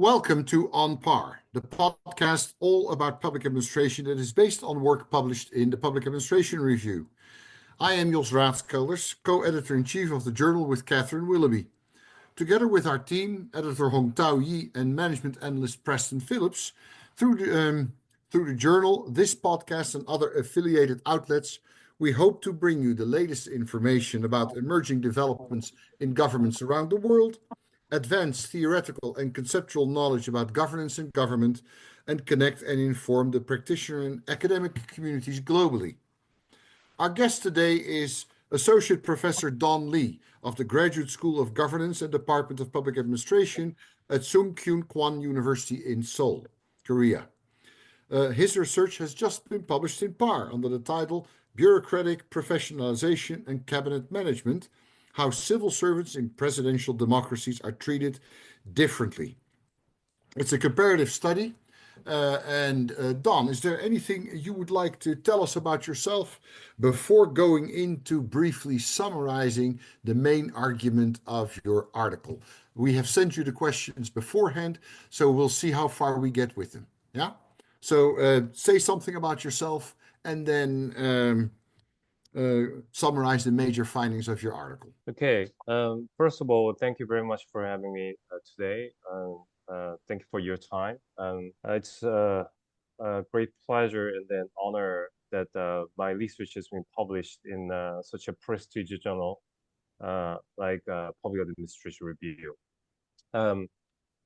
Welcome to On Par, the podcast all about public administration that is based on work published in the Public Administration Review. I am Jos Raadschelders, co-editor-in-chief of the journal with Catherine Willoughby. Together with our team, editor Hong Tao Yi and management analyst Preston Phillips, through the journal, this podcast and other affiliated outlets, we hope to bring you the latest information about emerging developments in governments around the world, advance theoretical and conceptual knowledge about governance and government, and connect and inform the practitioner and academic communities globally. Our guest today is Associate Professor Don Lee of the Graduate School of Governance and Department of Public Administration at Sungkyunkwan University in Seoul, Korea. His research has just been published in PAR under the title Bureaucratic, Professionalization and Cabinet Management, How Civil Servants in Presidential Democracies Are Treated Differently. It's a comparative study. Don, is there anything you would like to tell us about yourself before going into briefly summarizing the main argument of your article? We have sent you the questions beforehand, so we'll see how far we get with them. Yeah? So say something about yourself and then summarize the major findings of your article. Okay. First of all, thank you very much for having me today. Thank you for your time. It's a great pleasure and an honor that my research has been published in such a prestigious journal like Public Administration Review.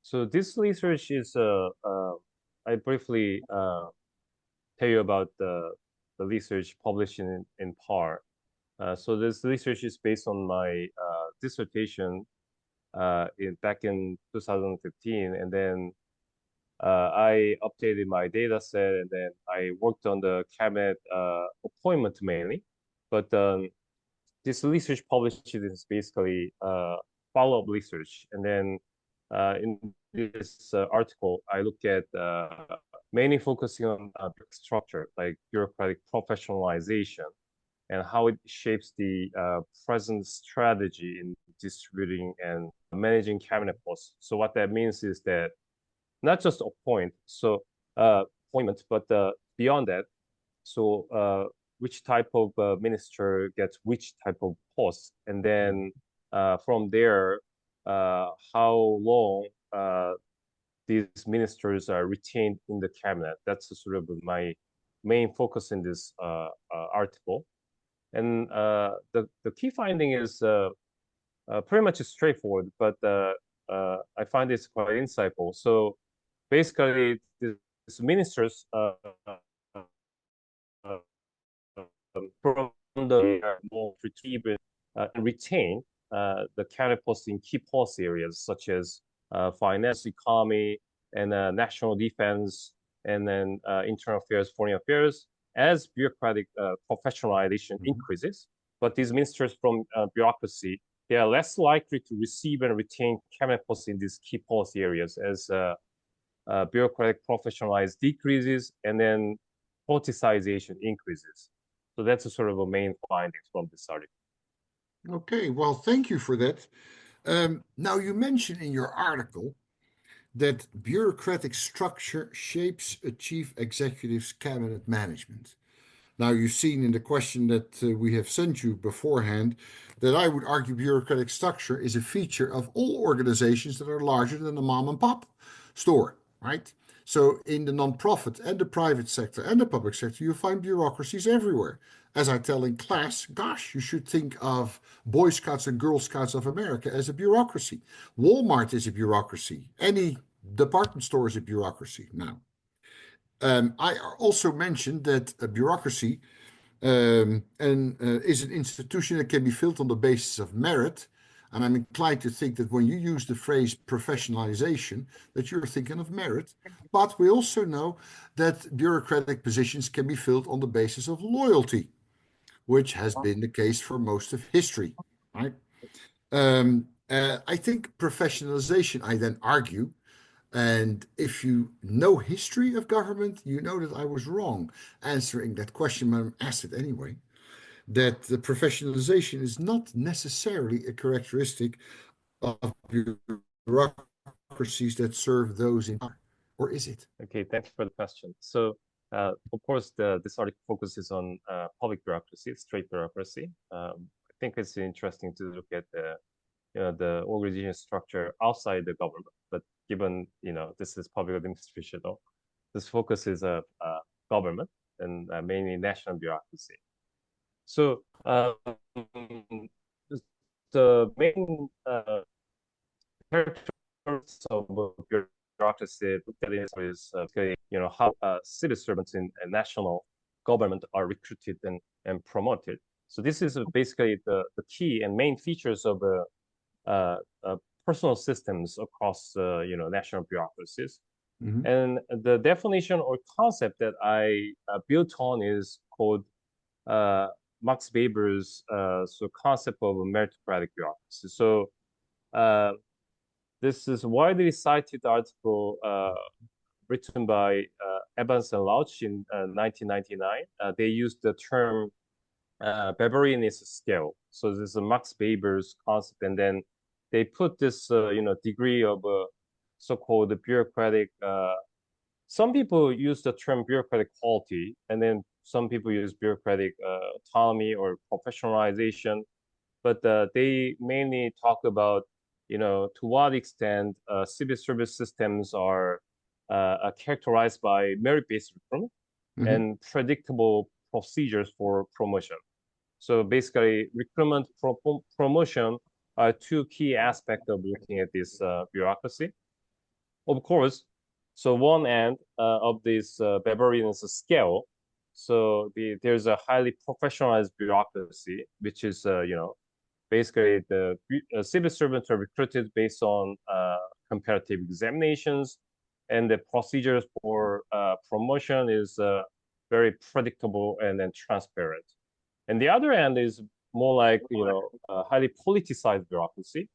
So this research is, I briefly tell you about the research published in PAR. So this research is based on my dissertation back in 2015, and then I updated my data set, and then I worked on the cabinet appointment mainly. But this research published is basically follow-up research, and then in this article, I look at mainly focusing on structure, like bureaucratic professionalization, and how it shapes the present strategy in distributing and managing cabinet posts. So what that means is that not just appointment, but beyond that. So which type of minister gets which type of post, and then from there, how long these ministers are retained in the cabinet. That's sort of my main focus in this article. And the key finding is pretty much straightforward, but I find it's quite insightful. So basically, these ministers from the more retrieve and retain the cabinet posts in key policy areas such as finance, economy, and national defense, and then internal affairs, foreign affairs, as bureaucratic professionalization increases. But these ministers from bureaucracy, they are less likely to receive and retain cabinet posts in these key policy areas as bureaucratic professionalization decreases and then politicization increases. So that's a sort of a main findings from this article. Okay, well, thank you for that. Now, you mentioned in your article that bureaucratic structure shapes a chief executive's cabinet management. Now, you've seen in the question that we have sent you beforehand that I would argue bureaucratic structure is a feature of all organizations that are larger than a mom and pop store, right? So in the nonprofit and the private sector and the public sector, you find bureaucracies everywhere. As I tell in class, gosh, you should think of Boy Scouts and Girl Scouts of America as a bureaucracy. Walmart is a bureaucracy. Any department store is a bureaucracy now. I also mentioned that a bureaucracy is an institution that can be filled on the basis of merit. And I'm inclined to think that when you use the phrase professionalization, that you're thinking of merit. But we also know that bureaucratic positions can be filled on the basis of loyalty, which has been the case for most of history, right? I think professionalization, I then argue, and if you know history of government, you know that I was wrong answering that question, but I'm asked it anyway, that the professionalization is not necessarily a characteristic of bureaucracy. bureaucracies that serve those in power, or is it? Okay, thank you for the question. So, of course, this article focuses on public bureaucracy, straight bureaucracy. I think it's interesting to look at the organization structure outside the government. But given this is public administration, this focus is government and mainly national bureaucracy. So the main characteristics of bureaucracy that is how civil servants in a national government are recruited and promoted. So this is basically the key and main features of personal systems across national bureaucracies. Mm-hmm. And the definition or concept that I built on is called Max Weber's concept of a meritocratic bureaucracy. So this is a widely cited article written by Evans and Lauch in 1999. They used the term Weberianist scale. So this is a Max Weber's concept, and then they put this degree of so-called bureaucratic. Some people use the term bureaucratic quality, and then some people use bureaucratic autonomy or professionalization. But they mainly talk about to what extent civil service systems are characterized by merit-based recruitment and predictable procedures for promotion. So basically, recruitment, promotion are two key aspects of looking at this bureaucracy. Of course, so one end of this Weberianist scale, so there's a highly professionalized bureaucracy, which is basically the civil servants are recruited based on comparative examinations, and the procedures for promotion is very predictable and then transparent. And the other end is more like highly politicized bureaucracy.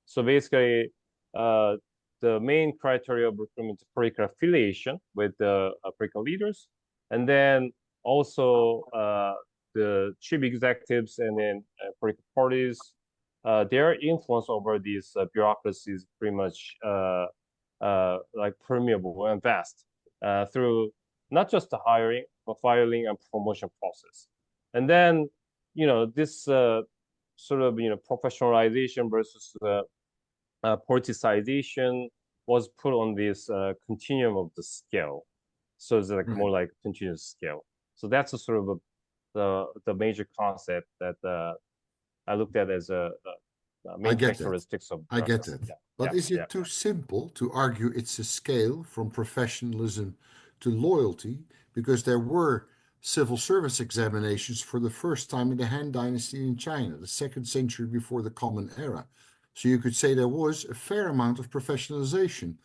So basically, the main criteria of recruitment is political affiliation with the political leaders, and then also the chief executives and then political parties, their influence over these bureaucracies pretty much like permeable and vast through not just the hiring, but filing and promotion process. And then, this sort of, professionalization versus politicization was put on this continuum of the scale. So it's like more like continuous scale. So that's a sort of the major concept that I looked at as a main characteristics of I get that. Yeah. But is it too simple to argue it's a scale from professionalism to loyalty? Because there were civil service examinations for the first time in the Han Dynasty in China, the 2nd century before the Common Era. So you could say there was a fair amount of professionalization.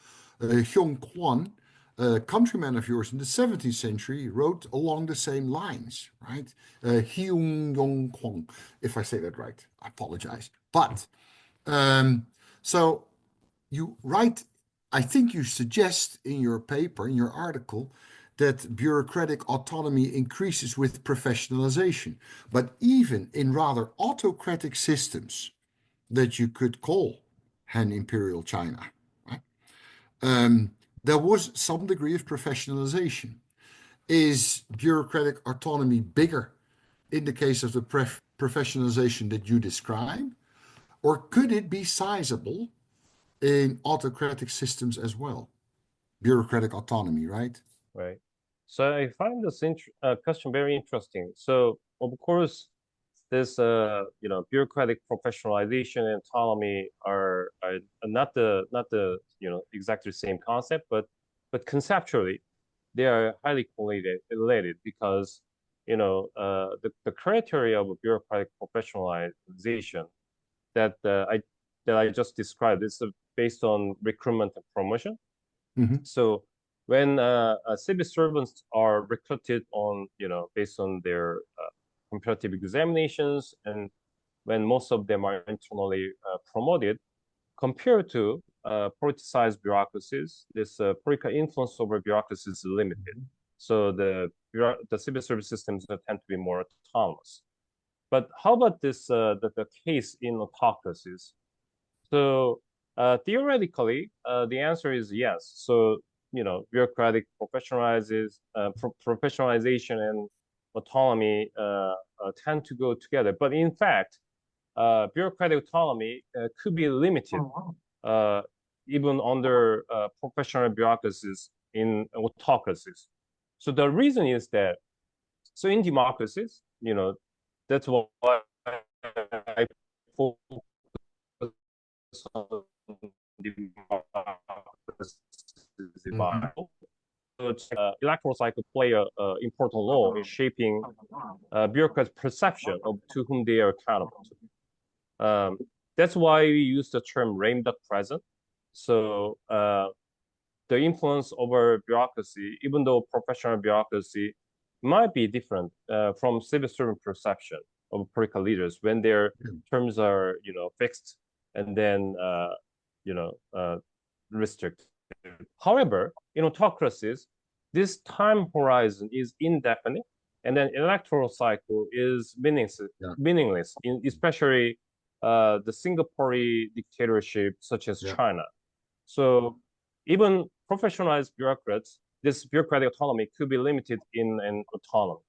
Sungkyunkwan, a countryman of yours in the 17th century, wrote along the same lines, right? Hyung-yong-kwon, if I say that right. I apologize. But so you write, I think you suggest in your paper, in your article, that bureaucratic autonomy increases with professionalization. But even in rather autocratic systems that you could call Han Imperial China, right? There was some degree of professionalization. Is bureaucratic autonomy bigger in the case of the professionalization that you describe? Or could it be sizable in autocratic systems as well? Bureaucratic autonomy, right? Right. So I find this question very interesting. So of course, this bureaucratic professionalization and autonomy are not the exactly same concept, but conceptually they are highly related because the criteria of bureaucratic professionalization that I just described is based on recruitment and promotion. So when civil servants are recruited on based on their comparative examinations, and when most of them are internally promoted, compared to politicized bureaucracies, this political influence over bureaucracies is limited. So the civil service systems tend to be more autonomous. But how about this the case in autocracies? So Theoretically, the answer is yes. So, bureaucratic professionalization and autonomy tend to go together. But in fact, bureaucratic autonomy could be limited uh, even under professional bureaucracies in autocracies. So the reason is that, so in democracies, that's why I focus on democracies Mhm. electoral cycle play a important role in shaping bureaucrats' perception of to whom they are accountable to. That's why we use the term lame duck present. So the influence over bureaucracy, even though professional bureaucracy might be different from civil servant perception of political leaders when their terms are, fixed and then, restricted. However, in autocracies, this time horizon is indefinite, and then electoral cycle is Yeah. meaningless, especially the single party dictatorship such as Yeah. China. So even professionalized bureaucrats, this bureaucratic autonomy could be limited in an autonomy,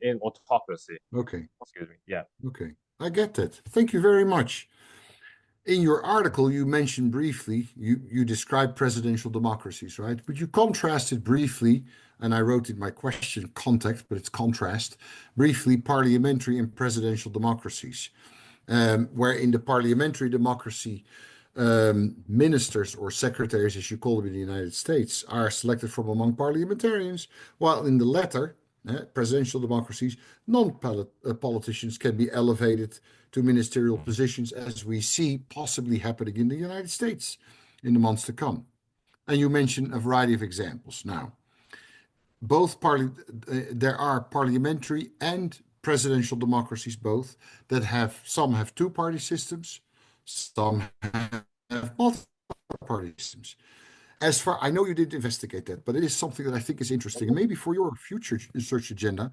in autocracy. Okay. Excuse me. Yeah. Okay. I get that. Thank you very much. In your article, you mentioned briefly, you described presidential democracies, right? But you contrasted briefly, and I wrote in my question context, but it's contrast, briefly parliamentary and presidential democracies, where in the parliamentary democracy, ministers or secretaries, as you call them in the United States, are selected from among parliamentarians, while in the latter, presidential democracies, non-politicians can be elevated to ministerial positions, as we see possibly happening in the United States in the months to come. And you mentioned a variety of examples. Now, there are parliamentary and presidential democracies both that have some have two-party systems, some have multi-party systems. As far I know you didn't investigate that, but it is something that I think is interesting, and maybe for your future research agenda.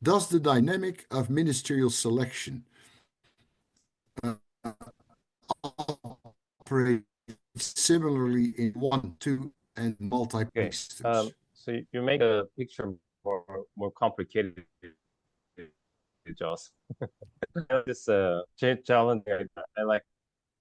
Does the dynamic of ministerial selection uh, operate similarly in one, two, and multi-party Okay. systems? So you make a picture more complicated, Jos. This challenging. I like.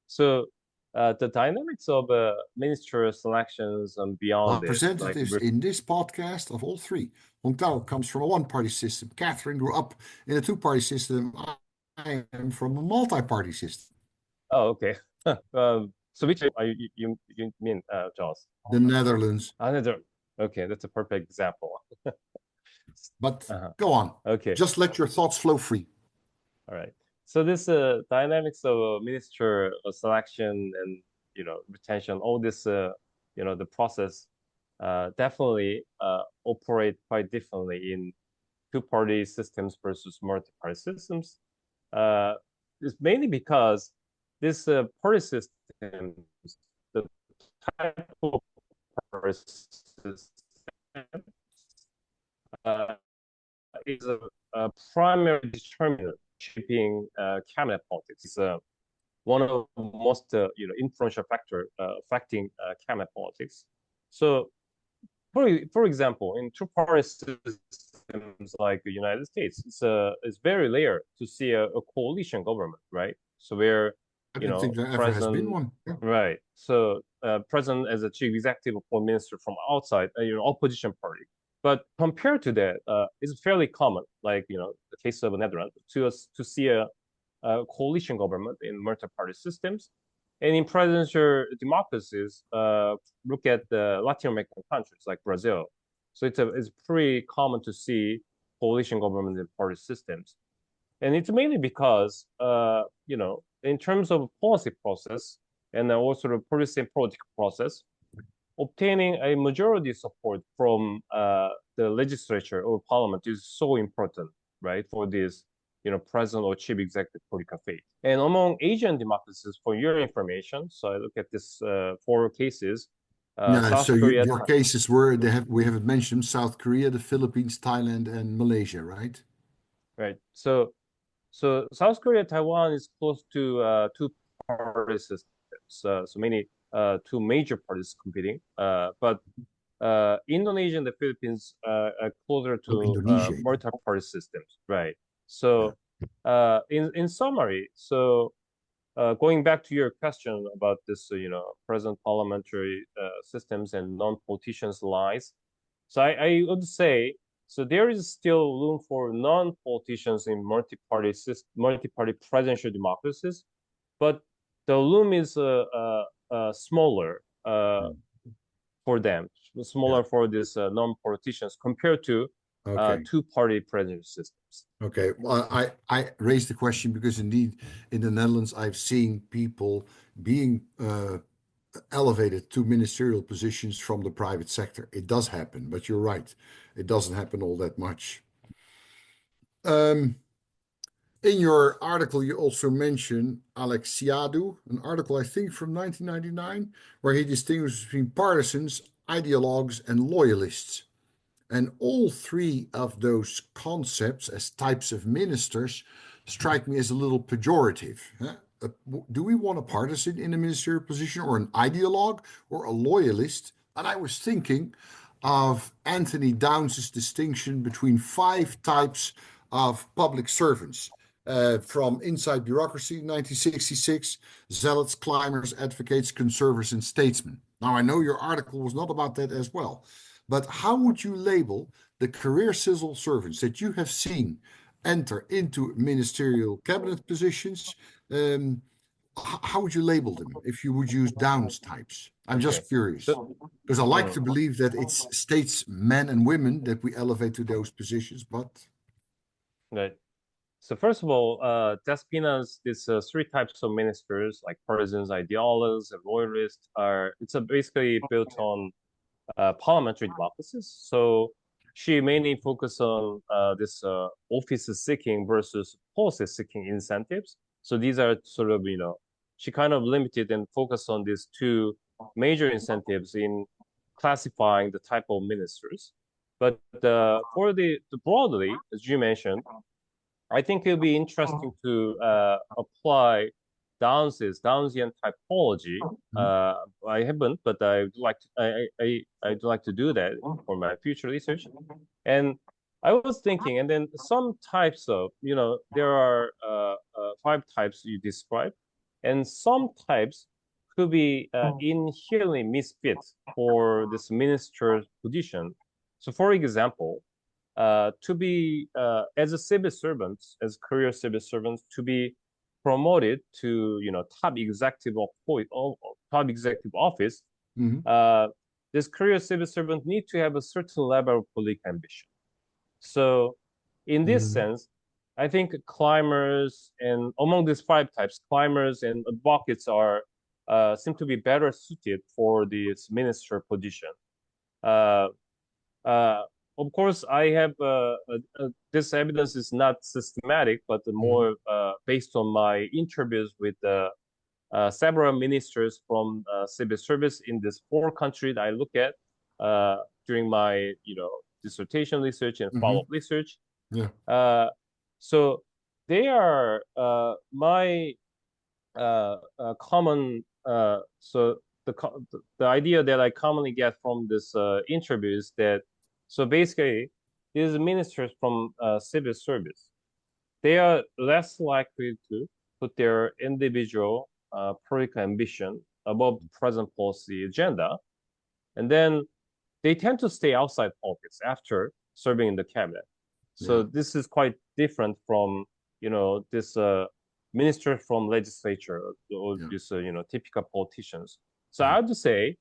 So the dynamics of ministerial selections and beyond this, like Representatives in this podcast of all three. Hong Tao comes from a one-party system. Catherine grew up in a two-party system. I am from a multi-party system. oh, okay. So which are you mean, Jos? The Netherlands. Another. Okay, that's a perfect example. But Uh-huh. go on. Okay. Just let your thoughts flow free. All right. So this dynamics of minister selection and retention, all this the process definitely operate quite differently in two-party systems versus multi-party systems. It's mainly because this party systems, the type of party system, uh, is a primary determinant shaping cabinet politics. It's one of the most influential factor affecting cabinet politics. So, for example, in two-party systems like the United States, it's very rare to see a coalition government, right? So where I don't think there ever has been president, one. Yeah. right? So president as a chief executive or minister from outside, opposition party. But compared to that, it's fairly common, like the case of the Netherlands, to see a coalition government in multi-party systems. And in presidential democracies, look at the Latin American countries like Brazil. So it's pretty common to see coalition government in party systems. And it's mainly because, in terms of policy process and also the policy and political process, obtaining a majority support from the legislature or parliament is so important, right, for this, president or chief executive political fate. And among Asian democracies, for your information, so I look at this four cases. Yeah, South so Korea, your cases were we haven't mentioned South Korea, the Philippines, Thailand, and Malaysia, right? right? So South Korea, Taiwan is close to two-party systems. so many two major parties competing. But Indonesia and the Philippines are closer to Indonesia. multi-party systems, right? So in summary, so going back to your question about this, present parliamentary systems and non-politicians' lies. So I would say, so there is still room for non-politicians in multi-party presidential democracies, but the room is smaller for them, smaller for these non-politicians compared to Okay. two-party presidential systems. Okay. Well, I raised the question because indeed in the Netherlands I've seen people being elevated to ministerial positions from the private sector. It does happen, but you're right. It doesn't happen all that much. In your article, you also mention Alexiadou, an article I think from 1999, where he distinguishes between partisans, ideologues, and loyalists. And all three of those concepts as types of ministers strike me as a little pejorative. Huh? Do we want a partisan in a ministerial position, or an ideologue, or a loyalist? And I was thinking of Anthony Downes's distinction between five types of public servants. From Inside Bureaucracy, 1966, zealots, climbers, advocates, conservers, and statesmen. Now, I know your article was not about that as well, but how would you label the career civil servants that you have seen enter into ministerial cabinet positions? How would you label them if you would use Downes types? I'm just curious, because I like to believe that it's statesmen and women that we elevate to those positions, but Right. So first of all, Despina's these three types of ministers, like partisans, ideologues, and loyalists, it's basically built on parliamentary democracies. So she mainly focused on this office seeking versus policy seeking incentives. So these are sort of, she kind of limited and focused on these two major incentives in classifying the type of ministers. But for the broadly, as you mentioned, I think it'll be interesting to apply Downesian typology. I haven't, but I would like to. I'd like to do that for my future research. And I was thinking, and then some types of, there are five types you described, and some types could be inherently misfit for this minister's position. So, for example, to be as a civil servant, as career civil servants, to be promoted to top executive office, this career civil servant need to have a certain level of political ambition. So, in this sense, I think climbers, and among these five types, climbers and advocates are seem to be better suited for this minister position. Of course, I have this evidence is not systematic, but more based on my interviews with several ministers from civil service in these four countries I look at during my dissertation research and follow-up research. Yeah. So they are my common. So the idea that I commonly get from this interview is that, so basically, these ministers from civil service, they are less likely to put their individual political ambition above the present policy agenda, and then they tend to stay outside politics after serving in the cabinet. So this is quite different from this minister from legislature or this typical politicians. So I would say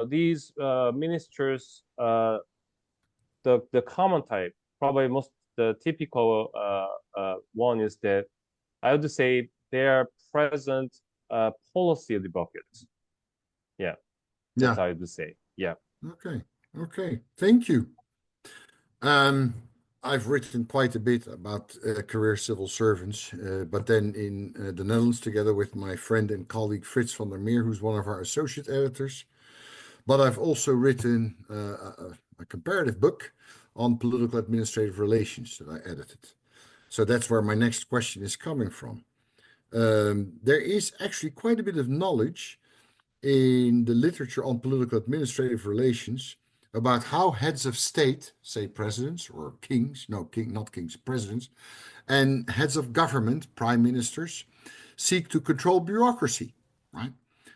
these ministers, the common type, probably most the typical one is that I would say they are present policy advocates. Yeah, that's how I would say. Yeah. Okay. Thank you. I've written quite a bit about career civil servants, but then in the Netherlands, together with my friend and colleague Frits van der Meer, who's one of our associate editors. But I've also written a comparative book on political administrative relations that I edited. So that's where my next question is coming from. There is actually quite a bit of knowledge in the literature on political administrative relations about how heads of state, say presidents or kings, no, not kings, presidents, and heads of government, prime ministers, seek to control bureaucracy, right?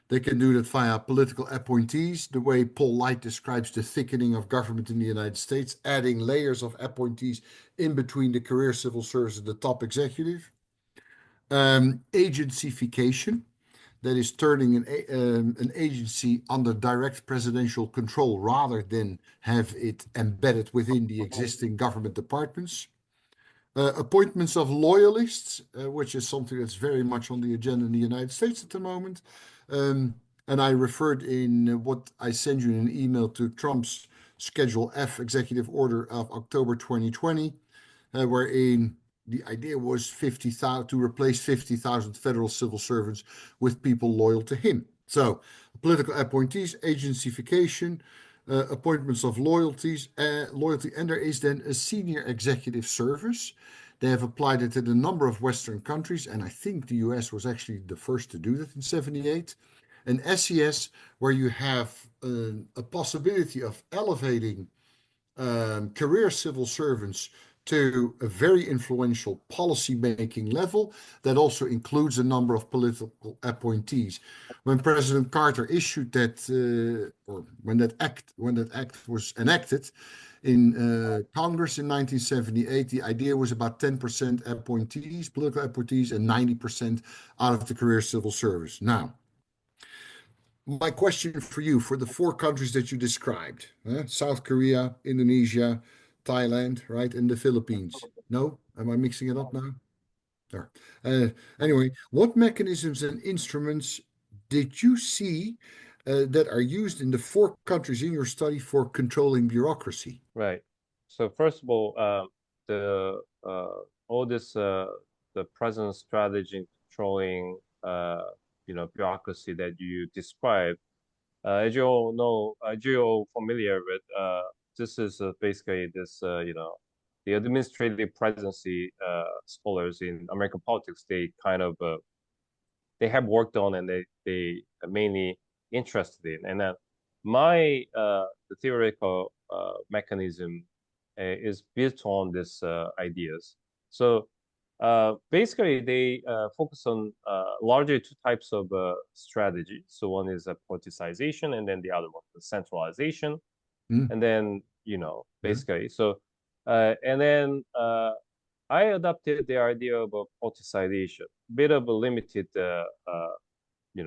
They can do that via political appointees, the way Paul Light describes the thickening of government in the United States, adding layers of appointees in between the career civil service and the top executive. Agencyfication, that is turning an agency under direct presidential control rather than have it embedded within the existing government departments. Appointments of loyalists, which is something that's very much on the agenda in the United States at the moment. And I referred in what I sent you in an email to Trump's Schedule F executive order of October 2020, wherein the idea was 50,000 to replace 50,000 federal civil servants with people loyal to him. So political appointees, agencyfication, appointments of loyalty, and there is then a senior executive service. They have applied it in a number of Western countries, and I think the US was actually the first to do that in 78. An SES, where you have a possibility of elevating career civil servants to a very influential policy-making level that also includes a number of political appointees. When President Carter issued that, or when that act was enacted in Congress in 1978, the idea was about 10% appointees, political appointees, and 90% out of the career civil service. Now, my question for you, for the four countries that you described, South Korea, Indonesia, Thailand, right, and the Philippines. No? Am I mixing it up now? There. Anyway, what mechanisms and instruments did you see that are used in the four countries in your study for controlling bureaucracy? Right. So first of all, the all this the present strategy in controlling bureaucracy that you described, as you all know, as you all familiar with, this is basically this the administrative presidency scholars in American politics. They kind of they have worked on and they are mainly interested in. And my the theoretical mechanism is built on these ideas. So basically, they focus on largely two types of strategy. So one is politicization, and then the other one is centralization. Mm, And then yeah. basically, so and then I adopted the idea of a politicization, bit of a limited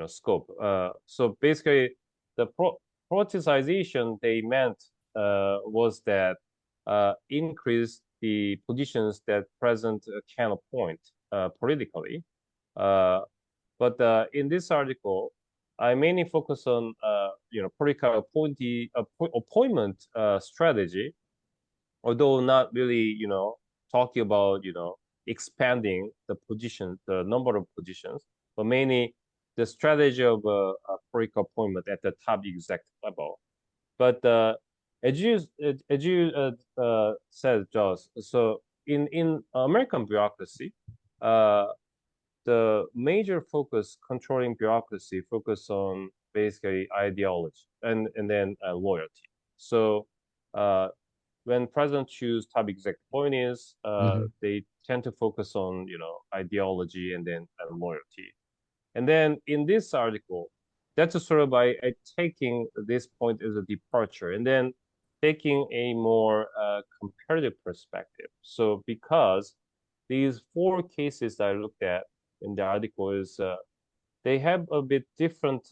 scope. So basically, the politicization they meant was that increase the positions that president can appoint politically. But in this article, I mainly focus on political appointment strategy, although not really talking about expanding the position, the number of positions, but mainly the strategy of political appointment at the top executive level. But as you said, Jos, so in American bureaucracy, the major focus controlling bureaucracy focus on basically ideology and then loyalty. So when president choose top executive appointees, Mhm. they tend to focus on ideology and then loyalty. And then in this article, that's a sort of by taking this point as a departure and then taking a more comparative perspective. So because these four cases that I looked at in the article is they have a bit different.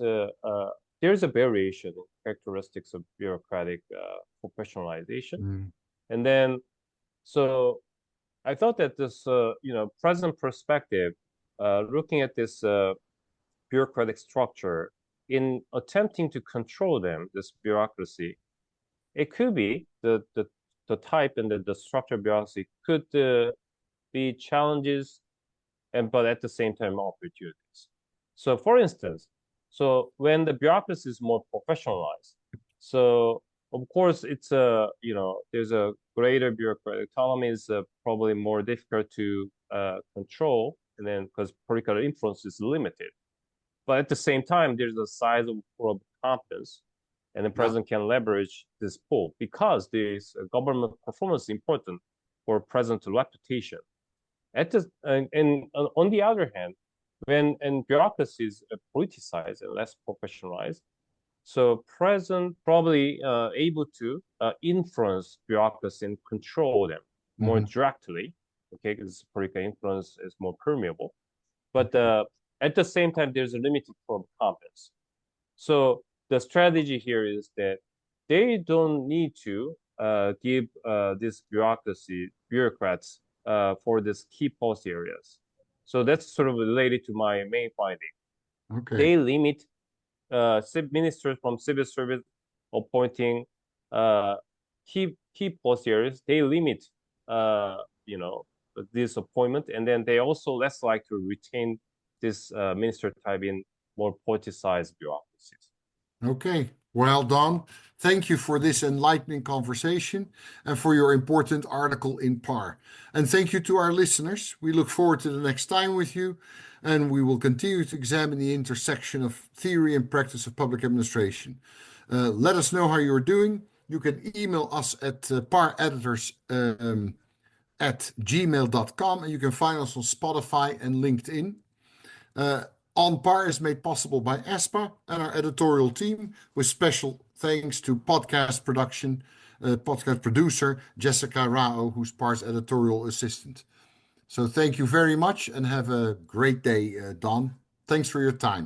There's a variation in characteristics of bureaucratic professionalization, Mm. and then so I thought that this present perspective, looking at this bureaucratic structure in attempting to control them, this bureaucracy, it could be the type and the structure of bureaucracy could be challenges and but at the same time opportunities. So for instance, so when the bureaucracy is more professionalized, so of course it's a there's a greater bureaucratic autonomy is probably more difficult to control and then because political influence is limited. But at the same time, there's a sizable pool of competence, and the president can leverage this pool because this government performance is important for president's reputation. And on the other hand, when bureaucracies are politicized and less professionalized, so president probably able to influence bureaucracy and control them more directly, okay, because political influence is more permeable. But at the same time, there's a limited form of competence. So the strategy here is that they don't need to give this bureaucrats for this key policy areas. So that's sort of related to my main finding. Okay. They limit ministers from civil service appointing key policy areas. They limit this appointment, and then they also less like to retain this minister type in more politicized bureaucracies. Okay, well done. Thank you for this enlightening conversation and for your important article in PAR. And thank you to our listeners. We look forward to the next time with you, and we will continue to examine the intersection of theory and practice of public administration. Let us know how you're doing. You can email us at pareditors@gmail.com, and you can find us on Spotify and LinkedIn. On Par is made possible by ASPA and our editorial team, with special thanks to podcast producer Jessica Rao, who's Par's editorial assistant. So thank you very much and have a great day, Don. Thanks for your time.